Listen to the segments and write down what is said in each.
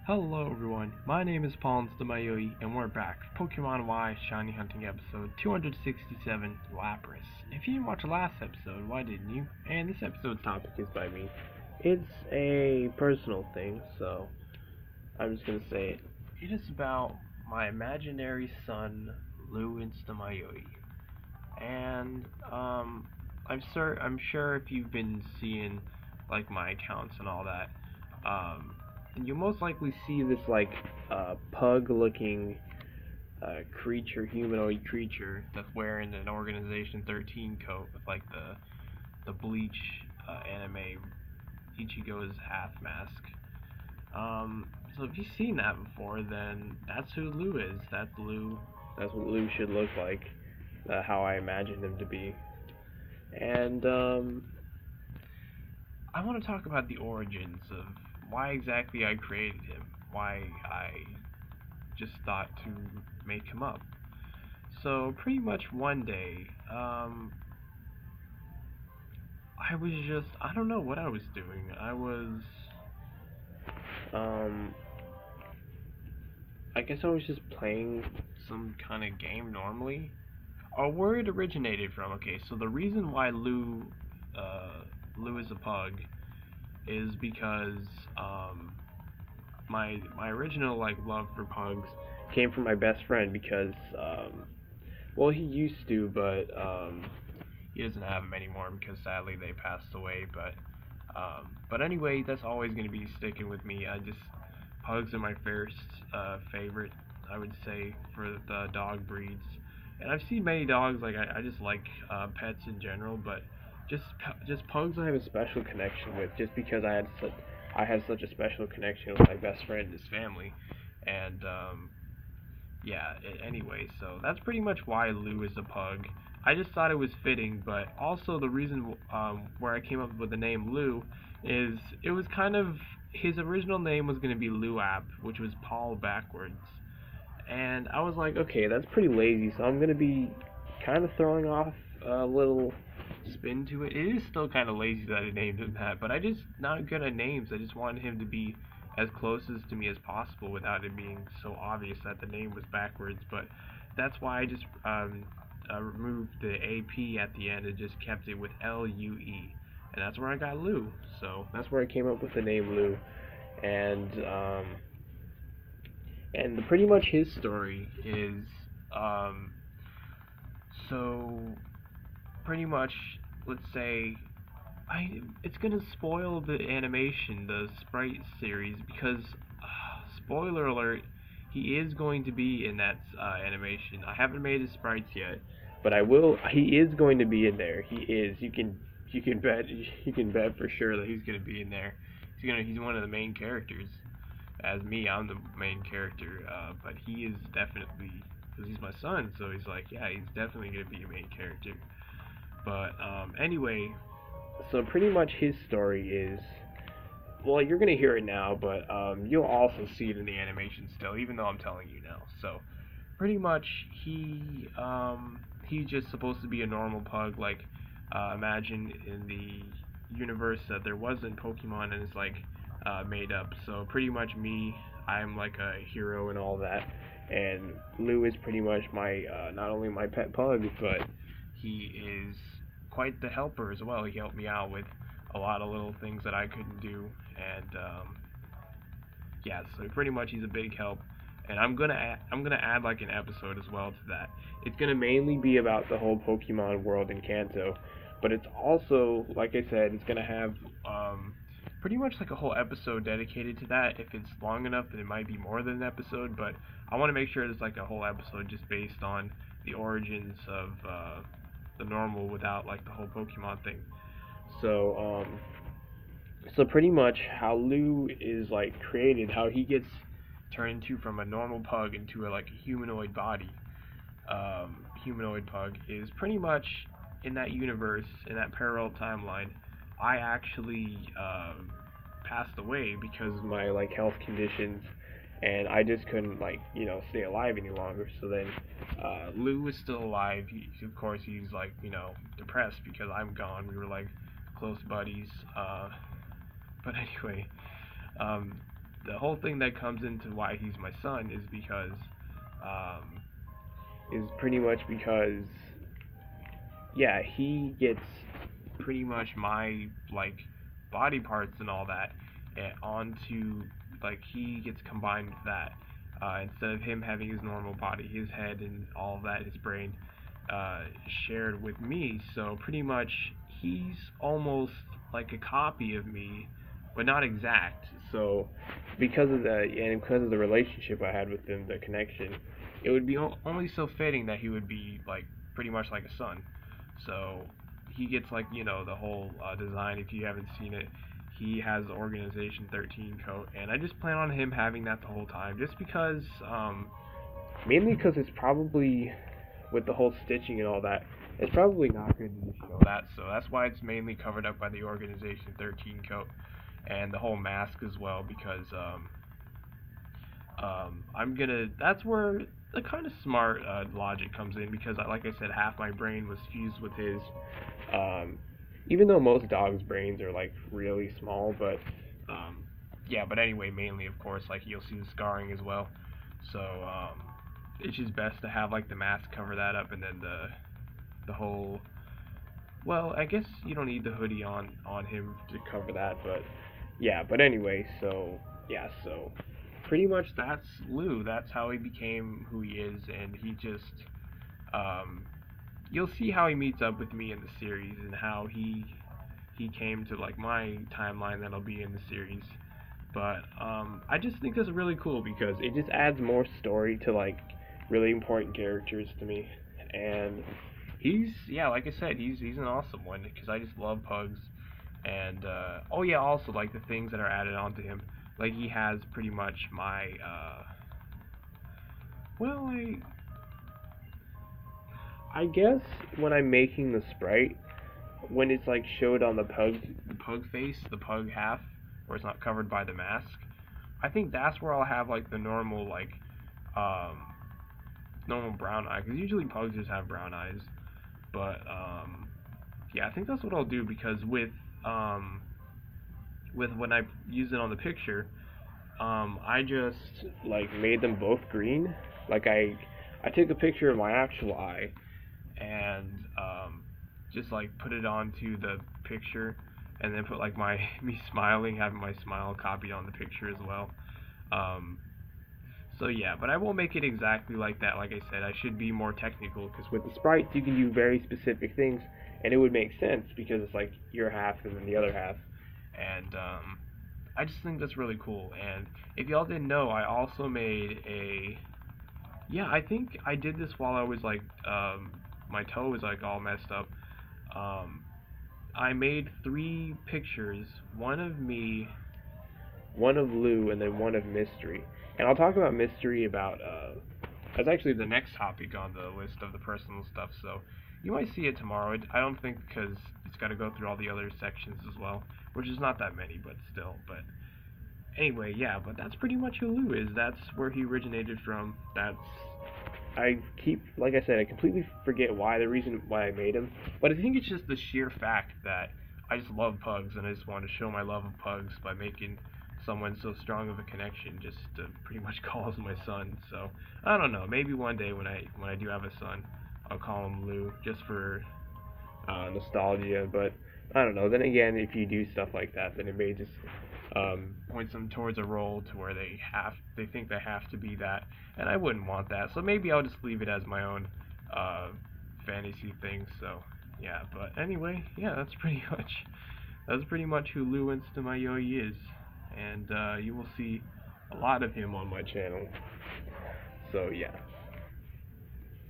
Hello everyone, my name is Pawns the Mayoi, and we're back for Pokemon Y Shiny Hunting episode 267, Lapras. If you didn't watch the last episode, why didn't you? And this episode's topic is by me. It's a personal thing, so I'm just gonna say it. It is about my imaginary son, Lou Instamayoi. And, I'm sure if you've been seeing, like, my accounts and all that, and you'll most likely see this pug-looking creature, humanoid creature that's wearing an Organization 13 coat with like the Bleach anime Ichigo's half mask. So if you've seen that before, then that's who Lou is. That's Lou. That's what Lou should look like. How I imagined him to be. And I want to talk about the origins of why exactly I created him, why I just thought to make him up. So pretty much one day, I don't know what I was doing. Um, I guess I was just playing some kind of game normally. Or where it originated from. Okay, so the reason why Lou is a pug is because my original love for pugs came from my best friend because well, he used to, but he doesn't have them anymore because sadly they passed away. But anyway, that's always gonna be sticking with me. Pugs are my first favorite, I would say, for the dog breeds. And I've seen many dogs. I just like pets in general, but just pugs I have a special connection with, just because I had such a special connection with my best friend and his family, and yeah. Anyway, so that's pretty much why Lou is a pug. I just thought it was fitting, but also the reason where I came up with the name Lou is it was kind of his original name was going to be Luap, which was Paul backwards. And I was like, okay, that's pretty lazy, so I'm going to be kind of throwing off a little spin to it. It is still kind of lazy that I named him that, but I just not good at names. I just wanted him to be as closest to me as possible without it being so obvious that the name was backwards. But that's why I just removed the AP at the end and just kept it with LUE, and that's where I got Lou. So that's where I came up with the name Lou, and pretty much his story is um, so pretty much, let's say, it's gonna spoil the animation, the sprite series, because spoiler alert, he is going to be in that animation. I haven't made his sprites yet, but I will. He is going to be in there. He is. You can bet for sure that he's gonna be in there. He's one of the main characters. As me, I'm the main character, but he is definitely, because he's my son, so he's like, yeah, he's definitely gonna be a main character. But anyway, so pretty much his story is, well, you're gonna hear it now, but you'll also see it in the animation still, even though I'm telling you now. So pretty much he's just supposed to be a normal pug, like imagine in the universe that there wasn't Pokemon and it's like made up. So pretty much me, I'm like a hero and all that, and Lou is pretty much my not only my pet pug, but he is quite the helper as well. He helped me out with a lot of little things that I couldn't do, and yeah, so pretty much he's a big help. And I'm gonna add like an episode as well to that. It's gonna mainly be about the whole Pokemon world in Kanto, but it's also, like I said, it's gonna have pretty much like a whole episode dedicated to that. If it's long enough, then it might be more than an episode. But I want to make sure it's like a whole episode just based on the origins of the normal without like the whole Pokemon thing. So so pretty much how Lou is like created, how he gets turned into from a normal pug into a like a humanoid pug, is pretty much in that universe, in that parallel timeline. I actually passed away because of my like health conditions, and I just couldn't stay alive any longer. So then Lou was still alive. Of course, he's like depressed because I'm gone. We were like close buddies. But anyway, um, the whole thing that comes into why he's my son is pretty much because, yeah, he gets pretty much my like body parts and all that onto, like, he gets combined with that, instead of him having his normal body, his head and all of that, his brain, shared with me. So pretty much he's almost like a copy of me, but not exact. So because of that, and because of the relationship I had with him, the connection, it would be only so fitting that he would be like pretty much like a son. So he gets, like, the whole design. If you haven't seen it, he has the Organization 13 coat, and I just plan on him having that the whole time, just because, mainly because it's probably, with the whole stitching and all that, it's probably not good to show that, so that's why it's mainly covered up by the Organization 13 coat, and the whole mask as well, because, that's where the kind of smart logic comes in, because, like I said, half my brain was fused with his, um, even though most dogs' brains are, like, really small, but, yeah, but anyway, mainly, of course, like, you'll see the scarring as well, so, it's just best to have, like, the mask cover that up, and then the whole, well, I guess you don't need the hoodie on him to cover that, but, yeah, but anyway, so, yeah, so, pretty much that's Lou. That's how he became who he is, and he just, you'll see how he meets up with me in the series, and how he came to, like, my timeline that'll be in the series. But I just think that's really cool, because it just adds more story to, like, really important characters to me. And he's, yeah, like I said, he's an awesome one, because I just love pugs. And oh yeah, also, like, the things that are added onto him, like, he has pretty much my well, I guess when I'm making the sprite, when it's, like, showed on the pug face, the pug half, where it's not covered by the mask, I think that's where I'll have, like, the normal, like, um, normal brown eye, because usually pugs just have brown eyes, but, yeah, I think that's what I'll do, because with when I use it on the picture, I just, like, made them both green, like, I took a picture of my actual eye, and, just, like, put it onto the picture, and then put, like, my, me smiling, having my smile copied on the picture as well, um, so yeah, but I won't make it exactly like that. Like I said, I should be more technical, because with the sprites you can do very specific things, and it would make sense, because it's like your half and then the other half, and I just think that's really cool. And if y'all didn't know, I also made a, yeah, I think I did this while I was, like, my toe was, like, all messed up. Um, I made 3 pictures, one of me, one of Lou, and then one of Mystery. And I'll talk about Mystery about, that's actually the next topic on the list of the personal stuff, so you might see it tomorrow. I don't think, because it's got to go through all the other sections as well, which is not that many, but still. But anyway, yeah, but that's pretty much who Lou is. That's where he originated from. I keep, like I said, I completely forget the reason why I made him, but I think it's just the sheer fact that I just love pugs, and I just want to show my love of pugs by making someone so strong of a connection, just to pretty much call him my son. So I don't know, maybe one day when I do have a son, I'll call him Lou, just for nostalgia. But I don't know. Then again, if you do stuff like that, then it may just points them towards a role to where they think they have to be that, and I wouldn't want that. So maybe I'll just leave it as my own fantasy thing. So yeah, but anyway, yeah, that's pretty much who Lou Insta my Yoi is, and you will see a lot of him on my channel. So yeah.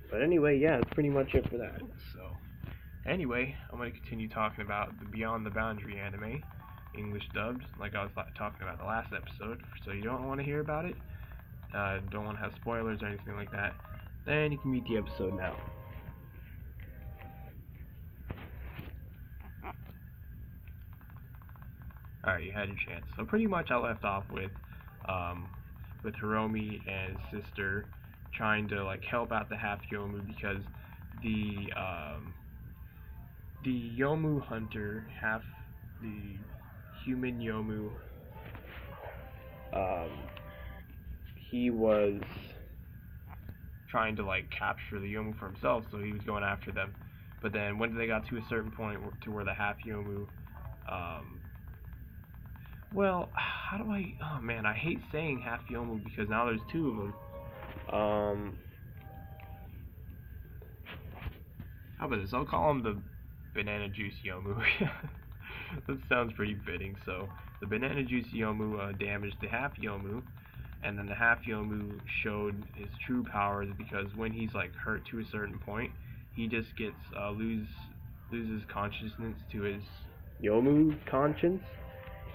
But anyway, yeah, that's pretty much it for that. So anyway, I'm going to continue talking about the Beyond the Boundary anime, English dubbed, like I was talking about the last episode. So you don't want to hear about it, don't want to have spoilers or anything like that, then you can meet the episode now. Alright, you had your chance. So pretty much I left off with Hiromi and his sister trying to, like, help out the half Yomu, because the Yomu hunter, half the human Yomu, um, he was trying to like capture the Yomu for himself, so he was going after them. But then when they got to a certain point to where the half Yomu, well, how do I? Oh man, I hate saying half Yomu because now there's two of them. How about this? I'll call him the Banana Juice Yomu. That sounds pretty fitting. So the Banana Juice Yomu damaged the half Yomu, and then the half Yomu showed his true powers because when he's like hurt to a certain point, he just gets loses consciousness to his Yomu conscience,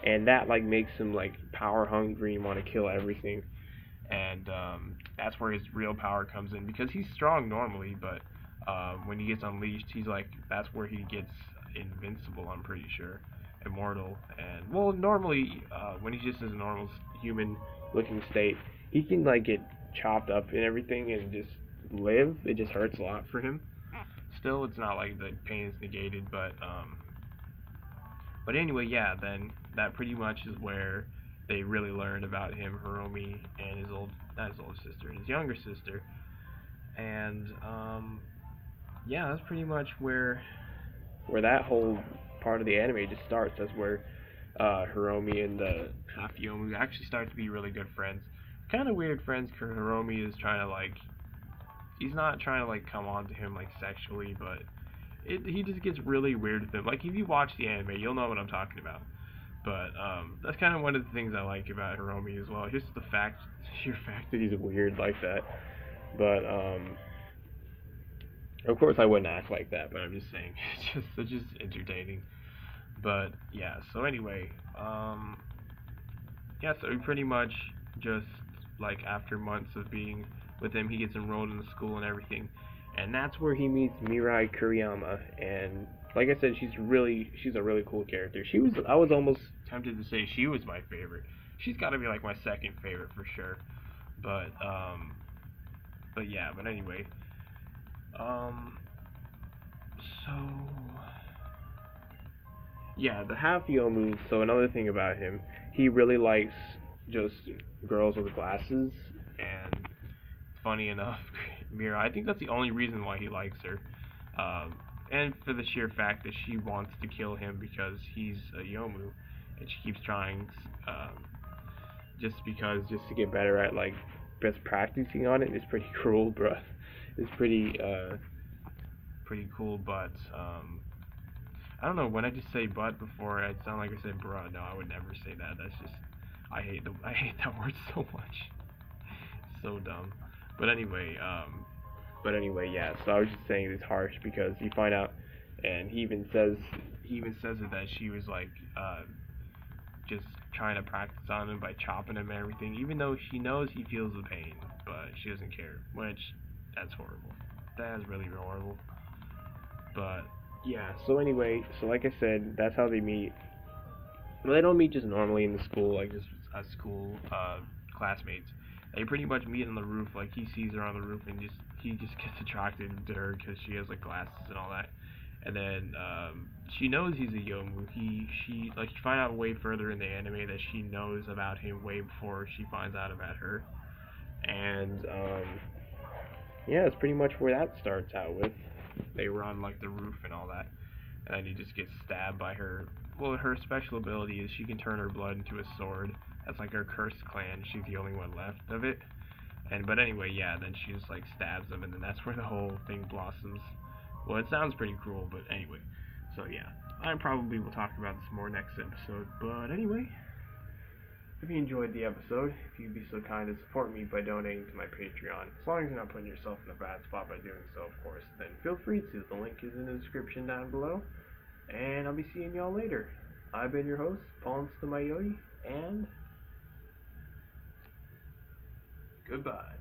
and that like makes him like power hungry and want to kill everything. And that's where his real power comes in because he's strong normally, but when he gets unleashed, he's like that's where he gets invincible. I'm pretty sure, immortal, and well, normally when he's just his normal human-looking state, he can like get chopped up and everything and just live. It just hurts a lot for him. Still, it's not like the pain is negated, but anyway, yeah. Then that pretty much is where they really learned about him, Hiromi, and not his older sister, his younger sister, and yeah, that's pretty much where that whole part of the anime just starts. That's where Hiromi and the Hafiyomu actually start to be really good friends. Kind of weird friends, because Hiromi is trying to like, he's not trying to like come on to him like sexually, but he just gets really weird with him. Like if you watch the anime, you'll know what I'm talking about. But that's kind of one of the things I like about Hiromi as well. Just the sheer fact that he's weird like that. But of course I wouldn't act like that. But I'm just saying, it's just entertaining. But yeah. So anyway, yeah. So he pretty much just like after months of being with him, he gets enrolled in the school and everything, and that's where he meets Mirai Kuriyama. And like I said, she's a really cool character. I was almost tempted to say she was my favorite. She's got to be like my second favorite for sure. But yeah. But anyway, so yeah, the half Yomu. So another thing about him, he really likes just girls with glasses, and funny enough, Mira, I think that's the only reason why he likes her. And for the sheer fact that she wants to kill him because he's a Yomu, and she keeps trying, just to get better at like just practicing on it. It's pretty cruel, bruh. It's pretty cool, but I don't know. When I just say "but" before, I sound like I said "bruh." No, I would never say that. That's just I hate that word so much. So dumb. But anyway, yeah. So I was just saying it's harsh because you find out, and he even says it that she was like just trying to practice on him by chopping him and everything, even though she knows he feels the pain, but she doesn't care. Which that's horrible. That is really horrible. But yeah. So anyway, so like I said, that's how they meet. Well, they don't meet just normally in the school, like just as school classmates. They pretty much meet on the roof. Like he sees her on the roof, and he just gets attracted to her because she has like glasses and all that. And then she knows he's a Yomu. She like you find out way further in the anime that she knows about him way before she finds out about her. And yeah, it's pretty much where that starts out with. They were on like the roof and all that, and then he just gets stabbed by her. Well, her special ability is she can turn her blood into a sword. That's like her cursed clan. She's the only one left of it. But anyway, yeah. Then she just like stabs him, and then that's where the whole thing blossoms. Well, it sounds pretty cruel, but anyway. So yeah, I probably will talk about this more next episode. But anyway, if you enjoyed the episode, if you'd be so kind as support me by donating to my Patreon, as long as you're not putting yourself in a bad spot by doing so, of course, then feel free to. The link is in the description down below. And I'll be seeing y'all later. I've been your host, Paul Stamayoi, and goodbye.